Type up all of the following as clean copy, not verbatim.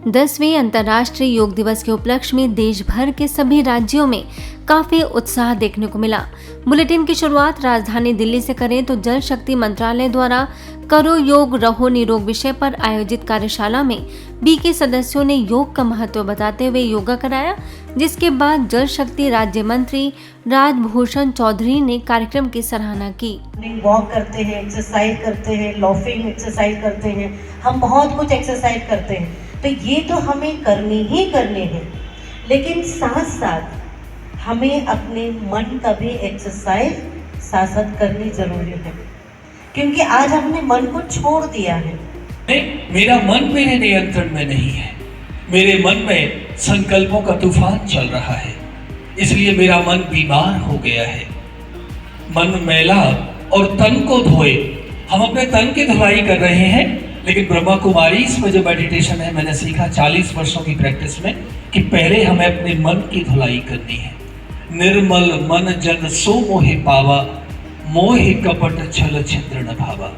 10वें अंतर्राष्ट्रीय योग दिवस के उपलक्ष्य में देश भर के सभी राज्यों में काफी उत्साह देखने को मिला। बुलेटिन की शुरुआत राजधानी दिल्ली से करें तो जल शक्ति मंत्रालय द्वारा करो योग रहो निरोग विषय पर आयोजित कार्यशाला में बी के सदस्यों ने योग का महत्व बताते हुए योगा कराया, जिसके बाद जल शक्ति राज्य मंत्री राजभूषण चौधरी ने कार्यक्रम की सराहना की। वॉक करते हैं, एक्सरसाइज करते हैं, लॉफिंग एक्सरसाइज करते हैं, हम बहुत कुछ एक्सरसाइज करते हैं, तो ये तो हमें करनी ही करनी है, लेकिन साथ साथ हमें अपने मन का भी एक्सरसाइज साथ साथ करनी जरूरी है, क्योंकि आज हमने मन को छोड़ दिया है। मेरा मन मेरे नियंत्रण में नहीं है, मेरे मन में संकल्पों का तूफान चल रहा है, इसलिए मेरा मन बीमार हो गया है। मन मैला और तन को धोए, हम अपने तन की धुलाई कर रहे हैं, लेकिन ब्रह्मा कुमारी इसमें जो मेडिटेशन है मैंने सीखा 40 वर्षों की प्रैक्टिस में कि पहले हमें अपने मन की धुलाई करनी है। निर्मल मन जन सो मोहि पावा, मोहि कपट छल छिद्र न भावा।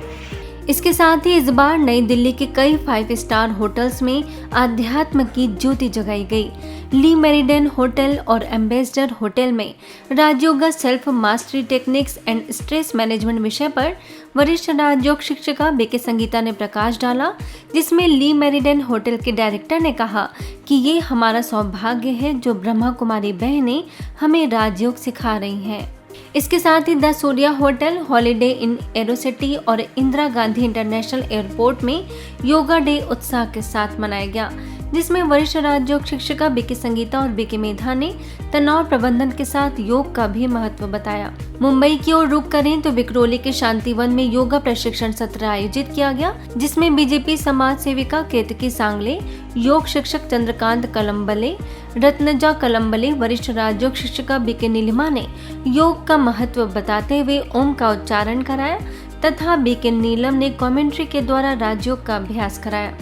इसके साथ ही इस बार नई दिल्ली के कई 5 स्टार होटल्स में आध्यात्म की ज्योति जगाई गई। ली मेरिडियन होटल और एम्बेसडर होटल में Rajyoga self mastery techniques and stress management विषय पर वरिष्ठ राजयोग शिक्षिका बीके संगीता ने प्रकाश डाला, जिसमें ली मेरिडियन होटल के डायरेक्टर ने कहा कि ये हमारा सौभाग्य है जो ब्रह्मा कुमारी बहनें हमें राजयोग सिखा रही हैं। इसके साथ ही द सूर्या होटल, हॉलिडे इन एरोसिटी और इंदिरा गांधी इंटरनेशनल एयरपोर्ट में योगा डे उत्साह के साथ मनाया गया, जिसमें वरिष्ठ राजयोग शिक्षिका बीके संगीता और बीके मेधा ने तनाव प्रबंधन के साथ योग का भी महत्व बताया। मुंबई की ओर रुख करें तो विक्रोली के शांतिवन में योगा प्रशिक्षण सत्र आयोजित किया गया, जिसमें बीजेपी समाज सेविका केतकी सांगले, योग शिक्षक चंद्रकांत कलम्बले, रत्नजा कलम्बले, वरिष्ठ राजयोग शिक्षिका बीके नीलिमा ने योग का महत्व बताते हुए ओम का उच्चारण कराया तथा बीके नीलम ने कमेंट्री के द्वारा राजयोग का अभ्यास कराया।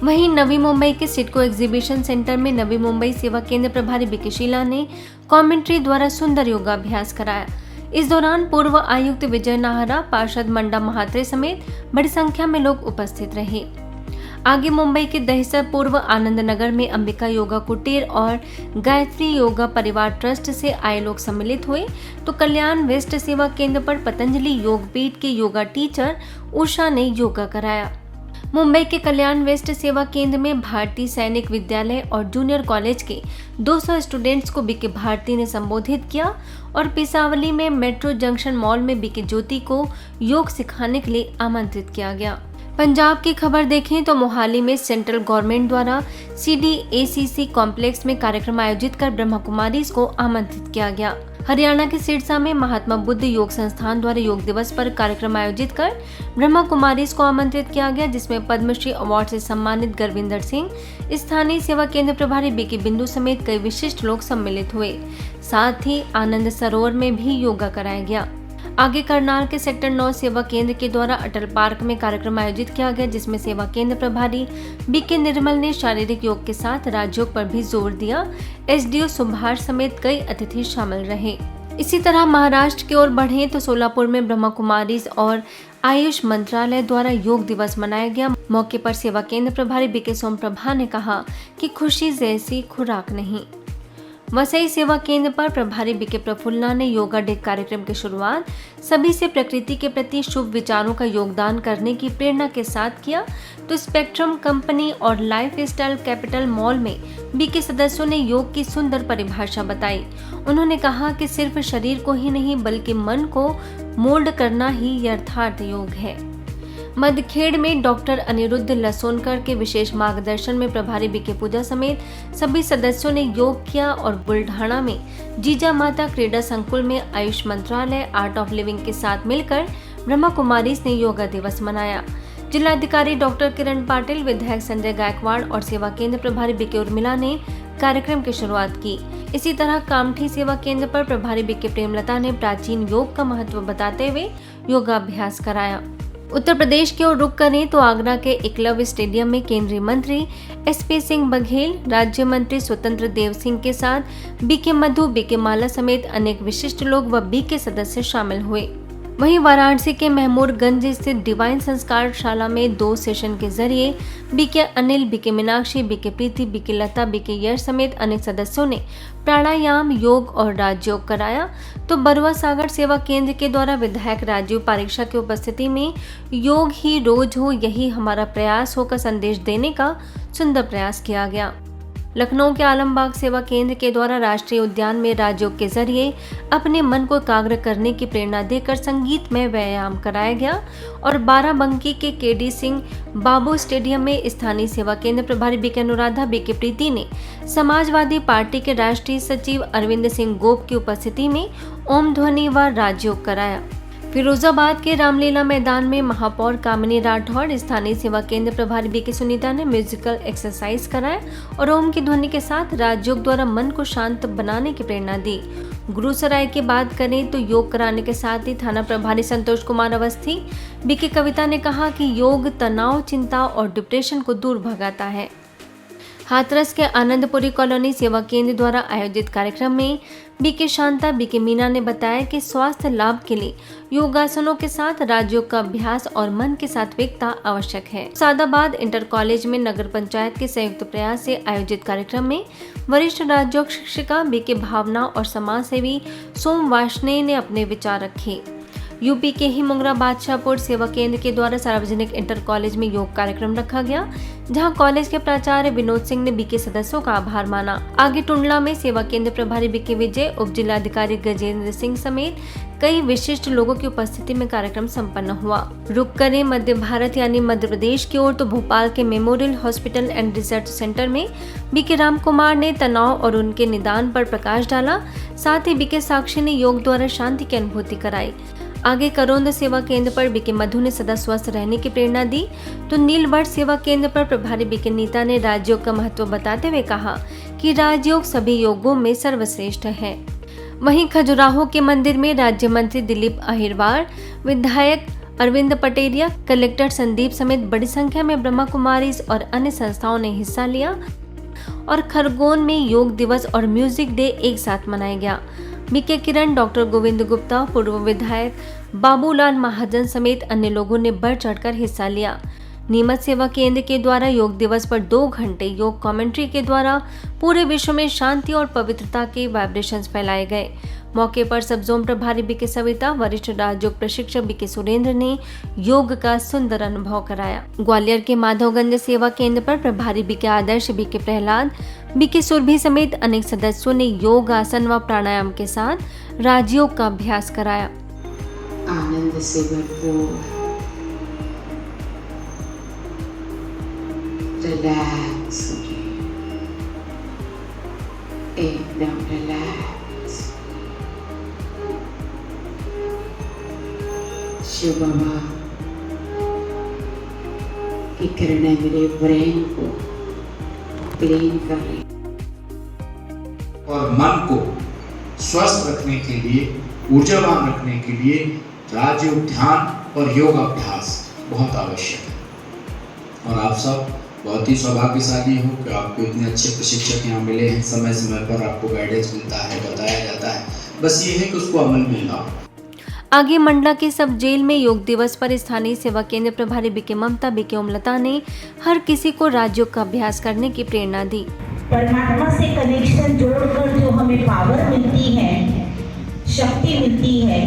वहीं नवी मुंबई के सिडको एग्जीबिशन सेंटर में नवी मुंबई सेवा केंद्र प्रभारी बीके शीला ने कमेंट्री द्वारा सुंदर योगाभ्यास कराया। इस दौरान पूर्व आयुक्त विजय नाहरा, पार्षद मंडा महात्रे समेत बड़ी संख्या में लोग उपस्थित रहे। आगे मुंबई के दहिसर पूर्व आनंद नगर में अंबिका योगा कुटीर और गायत्री योगा परिवार ट्रस्ट से आए लोग सम्मिलित हुए, तो कल्याण वेस्ट सेवा केंद्र पर पतंजलि योगपीठ के योगा टीचर उषा ने योगा कराया। मुंबई के कल्याण वेस्ट सेवा केंद्र में भारतीय सैनिक विद्यालय और जूनियर कॉलेज के 200 स्टूडेंट्स को बीके भारती ने संबोधित किया और पिसावली में मेट्रो जंक्शन मॉल में बीके ज्योति को योग सिखाने के लिए आमंत्रित किया गया। पंजाब की खबर देखें तो मोहाली में सेंट्रल गवर्नमेंट द्वारा CDACC कॉम्प्लेक्स में कार्यक्रम आयोजित कर ब्रह्मा कुमारीज को आमंत्रित किया गया। हरियाणा के सिरसा में महात्मा बुद्ध योग संस्थान द्वारा योग दिवस पर कार्यक्रम आयोजित कर ब्रह्मा कुमारीज को आमंत्रित किया गया, जिसमें पद्मश्री अवार्ड से सम्मानित गुरविंदर सिंह, स्थानीय सेवा केंद्र प्रभारी बीके बिंदु समेत कई विशिष्ट लोग सम्मिलित हुए। साथ ही आनंद सरोवर में भी योगा कराया गया। आगे करनाल के सेक्टर 9 सेवा केंद्र के द्वारा अटल पार्क में कार्यक्रम आयोजित किया गया, जिसमें सेवा केंद्र प्रभारी बीके निर्मल ने शारीरिक योग के साथ राजयोग पर भी जोर दिया। SDO सुभाष समेत कई अतिथि शामिल रहे। इसी तरह महाराष्ट्र की ओर बढ़ें तो सोलापुर में ब्रह्मा कुमारीज और आयुष मंत्रालय द्वारा योग दिवस मनाया गया। मौके पर सेवा केंद्र प्रभारी बीके सोम प्रभा ने कहा कि खुशी जैसी खुराक नहीं। वसई सेवा केंद्र पर प्रभारी बीके प्रफुल्ला ने योगा डे कार्यक्रम की शुरुआत सभी से प्रकृति के प्रति शुभ विचारों का योगदान करने की प्रेरणा के साथ किया, तो स्पेक्ट्रम कंपनी और लाइफ स्टाइल कैपिटल मॉल में बीके सदस्यों ने योग की सुंदर परिभाषा बताई। उन्होंने कहा कि सिर्फ शरीर को ही नहीं बल्कि मन को मोल्ड करना ही यथार्थ योग है। मधखेड़ में डॉक्टर अनिरुद्ध लसोनकर के विशेष मार्गदर्शन में प्रभारी बीके पूजा समेत सभी सदस्यों ने योग किया और बुल्ढाना में जीजा माता क्रीडा संकुल में आयुष मंत्रालय आर्ट ऑफ लिविंग के साथ मिलकर ब्रह्मा कुमारीज ने योगा दिवस मनाया। जिलाधिकारी डॉक्टर किरण पाटिल, विधायक संजय गायकवाड़ और सेवा केंद्र प्रभारी बीके उर्मिला ने कार्यक्रम की शुरुआत की। इसी तरह कामठी सेवा केंद्र पर प्रभारी बीके प्रेमलता ने प्राचीन योग का महत्व बताते हुए योगाभ्यास कराया। उत्तर प्रदेश की ओर रुख करें तो आगरा के एकलव्य स्टेडियम में केंद्रीय मंत्री SP सिंह बघेल, राज्य मंत्री स्वतंत्र देव सिंह के साथ बीके मधु, बीके माला समेत अनेक विशिष्ट लोग व बीके सदस्य शामिल हुए। वहीं वाराणसी के महमूदगंज स्थित डिवाइन संस्कार शाला में 2 सेशन के जरिए BK Anil, BK Meenakshi, BK Preeti, BK Lata, BK Yash समेत अनेक सदस्यों ने प्राणायाम, योग और राजयोग कराया। तो बरुआ सागर सेवा केंद्र के द्वारा विधायक राजीव पारीक्षा की उपस्थिति में योग ही रोज हो, यही हमारा प्रयास हो का संदेश देने का सुंदर प्रयास किया गया। लखनऊ के आलमबाग सेवा केंद्र के द्वारा राष्ट्रीय उद्यान में राजयोग के जरिए अपने मन को एकाग्र करने की प्रेरणा देकर संगीतमय व्यायाम कराया गया और बाराबंकी के केडी सिंह बाबू स्टेडियम में स्थानीय सेवा केंद्र प्रभारी बीके अनुराधा, बीके प्रीति ने समाजवादी पार्टी के राष्ट्रीय सचिव अरविंद सिंह गोप की उपस्थिति में ओम ध्वनि व राजयोग कराया। फिरोजाबाद के रामलीला मैदान में महापौर कामिनी राठौड़, स्थानीय सेवा केंद्र प्रभारी बीके सुनीता ने म्यूजिकल एक्सरसाइज कराया और ओम की ध्वनि के साथ राजयोग द्वारा मन को शांत बनाने की प्रेरणा दी। गुरुसराय की बात करें तो योग कराने के साथ ही थाना प्रभारी संतोष कुमार अवस्थी, बीके कविता ने कहा कि योग तनाव, चिंता और डिप्रेशन को दूर भगाता है। हाथरस के आनंदपुरी कॉलोनी सेवा केंद्र द्वारा आयोजित कार्यक्रम में बीके शांता, बीके मीना ने बताया कि स्वास्थ्य लाभ के लिए योगासनों के साथ राजयोग का अभ्यास और मन की सात्विकता आवश्यक है। सादाबाद इंटर कॉलेज में नगर पंचायत के संयुक्त प्रयास से आयोजित कार्यक्रम में वरिष्ठ राजयोग शिक्षिका बीके भावना और समाज सेवी सोम वार्ष्णेय ने अपने विचार रखे। यूपी के ही मुंगरा बादशाहपुर सेवा केंद्र के द्वारा सार्वजनिक इंटर कॉलेज में योग कार्यक्रम रखा गया, जहां कॉलेज के प्राचार्य विनोद सिंह ने बीके सदस्यों का आभार माना। आगे टुंडला में सेवा केंद्र प्रभारी बीके विजय, उप जिलाधिकारी गजेंद्र सिंह समेत कई विशिष्ट लोगों की उपस्थिति में कार्यक्रम संपन्न हुआ। रुक करें मध्य भारत यानी मध्य प्रदेश की ओर तो भोपाल के memorial hospital and research centre में बीके राम कुमार ने तनाव और उनके निदान पर प्रकाश डाला। साथ ही बीके साक्षी ने योग द्वारा शांति की अनुभूति कराई। आगे करोंद सेवा केंद्र पर बीके मधु ने सदा स्वस्थ रहने की प्रेरणा दी, तो नीलवर्ष सेवा केंद्र पर प्रभारी बीके नीता ने राजयोग का महत्व बताते हुए कहा कि राजयोग सभी योगों में सर्वश्रेष्ठ है। वहीं खजुराहो के मंदिर में राज्य मंत्री दिलीप अहिरवार, विधायक अरविंद पटेरिया, कलेक्टर संदीप समेत बड़ी संख्या में ब्रह्मा कुमारीज और अन्य संस्थाओं ने हिस्सा लिया और खरगोन में योग दिवस और म्यूजिक डे एक साथ मनाया गया। बीके किरण, डॉक्टर गोविंद गुप्ता, पूर्व विधायक बाबूलाल महाजन समेत अन्य लोगों ने बढ़ चढ़कर हिस्सा लिया। नीमच सेवा केंद्र के द्वारा योग दिवस पर 2 घंटे योग कमेंट्री के द्वारा पूरे विश्व में शांति और पवित्रता के वाइब्रेशंस फैलाए गए। मौके पर सब जोन प्रभारी बीके सविता, वरिष्ठ राजयोग प्रशिक्षक बीके सुरेंद्र ने योग का सुंदर अनुभव कराया। ग्वालियर के माधवगंज सेवा केंद्र पर प्रभारी बीके आदर्श, बीके प्रहलाद, बीके सुरभि समेत अनेक सदस्यों ने योग, आसन व प्राणायाम के साथ राजयोग का अभ्यास कराया। आनंद से भरपूर रिलैक्स, एकदम रिलैक्स। शिव बाबा की किरणें मेरे ब्रेन को क्लीन कर रही और मन को स्वस्थ रखने के लिए, ऊर्जावान रखने के लिए राजयोग, ध्यान और योग अभ्यास बहुत आवश्यक है। और आप सब बहुत ही सौभाग्यशाली हो कि आपको इतने अच्छे प्रशिक्षक यहाँ मिले हैं। समय समय पर आपको गाइडेंस मिलता है, बताया जाता है, बस ये है कि उसको अमल में लाओ। आगे मंडला के सब जेल में योग दिवस पर स्थानीय सेवा केंद्र प्रभारी बीके ममता, बीके ओमलता ने हर किसी को राजयोग का अभ्यास करने की प्रेरणा दी। परमात्मा से कनेक्शन जोड़कर जो हमें पावर मिलती है, शक्ति मिलती है,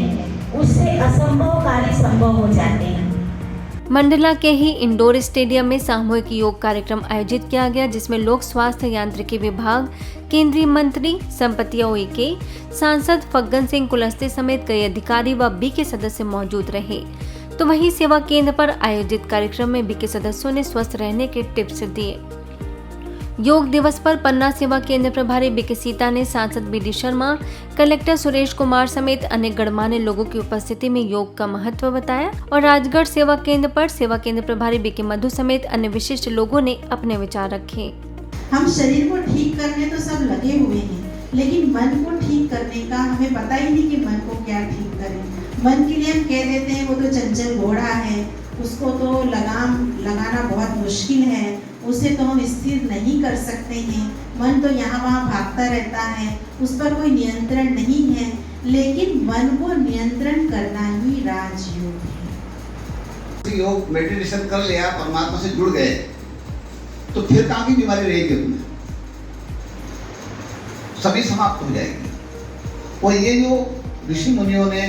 उससे असंभव कार्य संभव हो जाते हैं। मंडला के ही इंडोर स्टेडियम में सामूहिक योग कार्यक्रम आयोजित किया गया, जिसमें लोक स्वास्थ्य यांत्रिकी विभाग, केंद्रीय मंत्री संपतिया उइके, सांसद फग्गन सिंह कुलस्ते समेत कई अधिकारी व बीके सदस्य मौजूद रहे। तो वहीं सेवा केंद्र पर आयोजित कार्यक्रम में बीके सदस्यों ने स्वस्थ रहने के टिप्स दिए। योग दिवस पर पन्ना सेवा केंद्र प्रभारी बीके सीता ने सांसद बीडी शर्मा, कलेक्टर सुरेश कुमार समेत अनेक गणमान्य लोगों की उपस्थिति में योग का महत्व बताया और राजगढ़ सेवा केंद्र पर सेवा केंद्र प्रभारी बीके मधु समेत अन्य विशिष्ट लोगों ने अपने विचार रखे। हम शरीर को ठीक करने तो सब लगे हुए हैं, लेकिन मन को ठीक करने का हमें पता ही नहीं कि मन को क्या ठीक करें। मन के लिए हम कह देते हैं वो तो चंचल घोड़ा है, उसको तो लगाम लगाना बहुत मुश्किल है, उसे तो हम स्थिर नहीं कर सकते हैं। मन तो यहाँ वहाँ भागता रहता है, उस पर कोई नियंत्रण नहीं है। लेकिन मन को नियंत्रण करना ही राजयोग है। योग मेडिटेशन कर लिया, परमात्मा से जुड़ गए, तो फिर कहाँ की बीमारी रहेगी तुम्हें? सभी समाप्त हो जाएगी। और ये जो ऋषि मुनियों ने,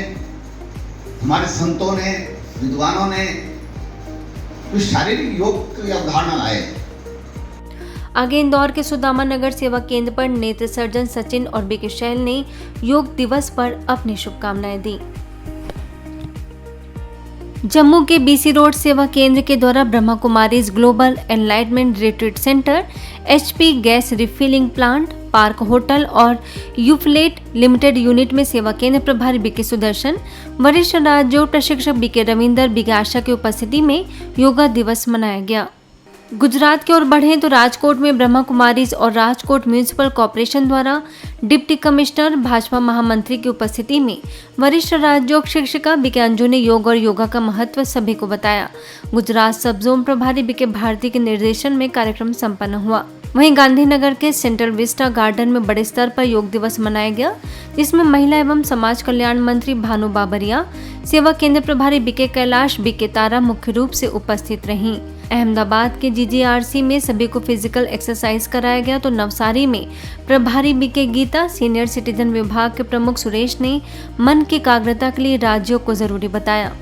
हमारे संतों ने, विद्वानों ने तो शारीरिक योग की अवधारणा लाए। आगे इंदौर के सुदामा नगर सेवा केंद्र पर नेत्र सर्जन सचिन और बीके शैल ने योग दिवस पर अपनी शुभकामनाएं दी। जम्मू के बीसी रोड सेवा केंद्र के द्वारा Brahma Kumaris global enlightenment retreat centre, HP gas refilling plant, park hotel और यूफ्लेट लिमिटेड यूनिट में सेवा केंद्र प्रभारी बीके सुदर्शन, वरिष्ठ राजयोग प्रशिक्षक बीके रविंदर, बीके आशा की उपस्थिति में योगा दिवस मनाया गया। गुजरात की ओर बढ़ें तो राजकोट में ब्रह्मा कुमारीज और राजकोट म्यूनिसिपल कॉर्पोरेशन द्वारा डिप्टी कमिश्नर भाजपा महामंत्री की उपस्थिति में वरिष्ठ राजयोग शिक्षिका बीके अंजू ने योग और योगा का महत्व सभी को बताया। गुजरात सब जोन प्रभारी बीके भारती के निर्देशन में कार्यक्रम संपन्न हुआ। वहीं गांधीनगर के सेंट्रल विस्टा गार्डन में बड़े स्तर पर योग दिवस मनाया गया, जिसमें महिला एवं समाज कल्याण मंत्री भानु बाबरिया, सेवा केंद्र प्रभारी बीके कैलाश, बीके तारा मुख्य रूप से उपस्थित रहीं। अहमदाबाद के GGRC में सभी को फिजिकल एक्सरसाइज कराया गया तो नवसारी में प्रभारी बीके गीता, सीनियर सिटीजन विभाग के प्रमुख सुरेश ने मन की एकाग्रता के लिए राजयोग को जरूरी बताया।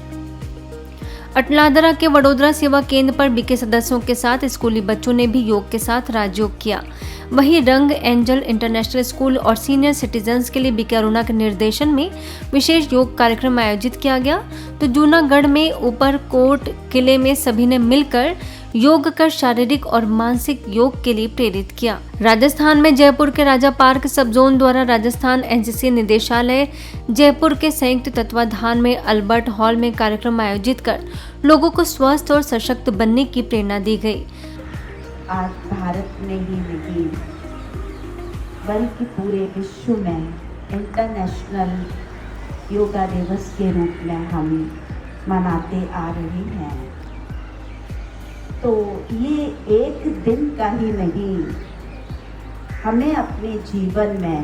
अटलादरा के वडोदरा सेवा केंद्र पर बीके सदस्यों के साथ स्कूली बच्चों ने भी योग के साथ राजयोग किया। वहीं रंग एंजल इंटरनेशनल स्कूल और सीनियर सिटीजन्स के लिए बीके अरुणा के निर्देशन में विशेष योग कार्यक्रम आयोजित किया गया। तो जूनागढ़ में ऊपरकोट किले में सभी ने मिलकर योग कर शारीरिक और मानसिक योग के लिए प्रेरित किया। राजस्थान में जयपुर के राजा पार्क सब जोन द्वारा राजस्थान NCC निदेशालय जयपुर के संयुक्त तत्वाधान में अल्बर्ट हॉल में कार्यक्रम आयोजित कर लोगों को स्वस्थ और सशक्त बनने की प्रेरणा दी गई। आज भारत में ही नहीं बल्कि पूरे विश्व में इंटरनेशनल योगा दिवस के रूप में हम मनाते आ रहे हैं। तो ये एक दिन का ही नहीं, हमें अपने जीवन में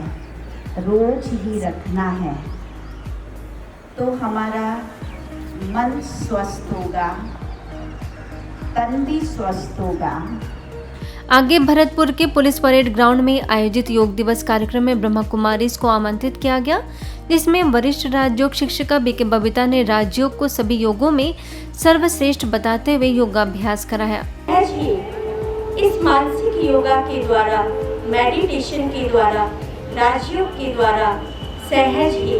रोज ही रखना है, तो हमारा मन स्वस्थ होगा, तन भी स्वस्थ होगा। आगे भरतपुर के पुलिस परेड ग्राउंड में आयोजित योग दिवस कार्यक्रम में ब्रह्मा कुमारीज को आमंत्रित किया गया, जिसमें वरिष्ठ राजयोग शिक्षिका बीके बबीता ने राजयोग को सभी योगों में सर्वश्रेष्ठ बताते हुए योगाभ्यास कराया। इस मानसिक योगा के द्वारा, मेडिटेशन के द्वारा, राजयोग के द्वारा सहज ही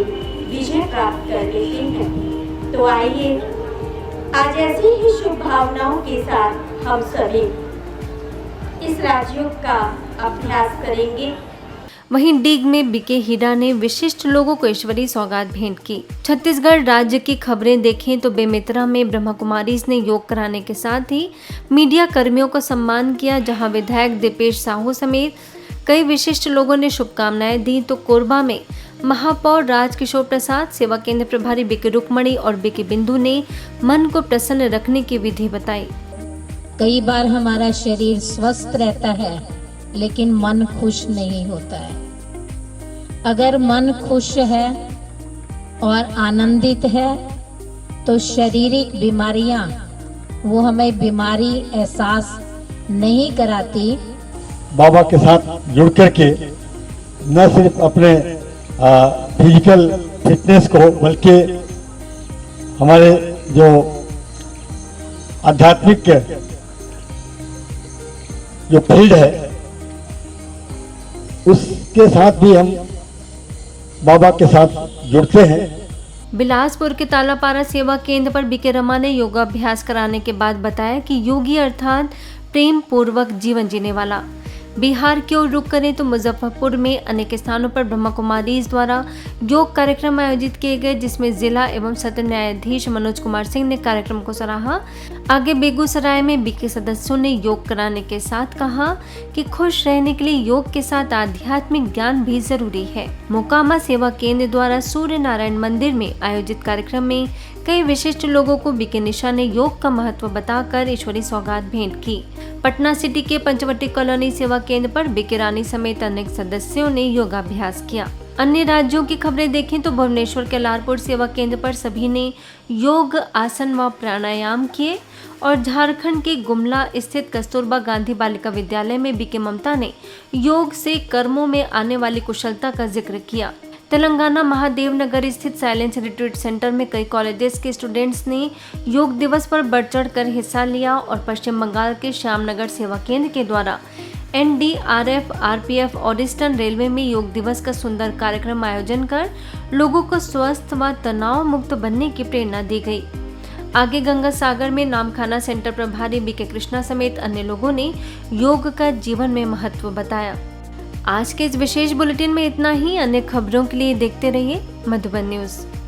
विजय प्राप्त कर लेते हैं। तो आइए आज ऐसी ही शुभ भावनाओं के साथ हम सभी इस राजयोग का अभ्यास करेंगे। वहीं डीग में बीके हीरा ने विशिष्ट लोगों को ईश्वरीय सौगात भेंट की। छत्तीसगढ़ राज्य की खबरें देखें तो बेमेतरा में ब्रह्मा कुमारीज ने योग कराने के साथ ही मीडिया कर्मियों का सम्मान किया, जहां विधायक दीपेश साहू समेत कई विशिष्ट लोगों ने शुभकामनाएं दी। तो कोरबा में महापौर राजकिशोर प्रसाद, सेवा केंद्र प्रभारी बीके रुक्मणी और बीके बिंदु ने मन को प्रसन्न रखने की विधि बताई। कई बार हमारा शरीर स्वस्थ रहता है लेकिन मन खुश नहीं होता है। अगर मन खुश है और आनंदित है तो शारीरिक बीमारियां वो हमें बीमारी एहसास नहीं कराती। बाबा के साथ जुड़ करके न सिर्फ अपने फिजिकल फिटनेस को बल्कि हमारे जो आध्यात्मिक जो फील्ड है उसके साथ भी हम बाबा के साथ जुड़ते हैं। बिलासपुर के तालापारा सेवा केंद्र पर बीके रमा ने योगाभ्यास कराने के बाद बताया कि योगी अर्थात प्रेम पूर्वक जीवन जीने वाला। बिहार की ओर रुख करें तो मुजफ्फरपुर में अनेक स्थानों पर ब्रह्मा कुमारीज द्वारा योग कार्यक्रम आयोजित किए गए, जिसमें जिला एवं सत्र न्यायाधीश मनोज कुमार सिंह ने कार्यक्रम को सराहा। आगे बेगूसराय में बीके सदस्यों ने योग कराने के साथ कहा कि खुश रहने के लिए योग के साथ आध्यात्मिक ज्ञान भी जरूरी है। मोकामा सेवा केंद्र द्वारा सूर्य नारायण मंदिर में आयोजित कार्यक्रम में कई विशिष्ट लोगों को बीके निशा ने योग का महत्व बताकर ईश्वरी सौगात भेंट की। पटना सिटी के पंचवटी कॉलोनी सेवा केंद्र पर बीके रानी समेत अनेक सदस्यों ने योगाभ्यास किया। अन्य राज्यों की खबरें देखें तो भुवनेश्वर के लारपुर सेवा केंद्र पर सभी ने योग, आसन व प्राणायाम किए और झारखंड के गुमला स्थित कस्तूरबा गांधी बालिका विद्यालय में बीके ममता ने योग से कर्मों में आने वाली कुशलता का जिक्र किया। तेलंगाना महादेव नगर स्थित साइलेंस रिट्रीट सेंटर में कई कॉलेजेस के स्टूडेंट्स ने योग दिवस पर बढ़ चढ़ कर हिस्सा लिया और पश्चिम बंगाल के श्यामनगर सेवा केंद्र के द्वारा NDRF, RPF और ईस्टर्न रेलवे में योग दिवस का सुंदर कार्यक्रम आयोजन कर लोगों को स्वस्थ व तनाव मुक्त बनने की प्रेरणा दी गई। आगे गंगा सागर में नामखाना सेंटर प्रभारी बीके कृष्णा समेत अन्य लोगों ने योग का जीवन में महत्व बताया। आज के इस विशेष बुलेटिन में इतना ही। अन्य खबरों के लिए देखते रहिए मधुबन न्यूज।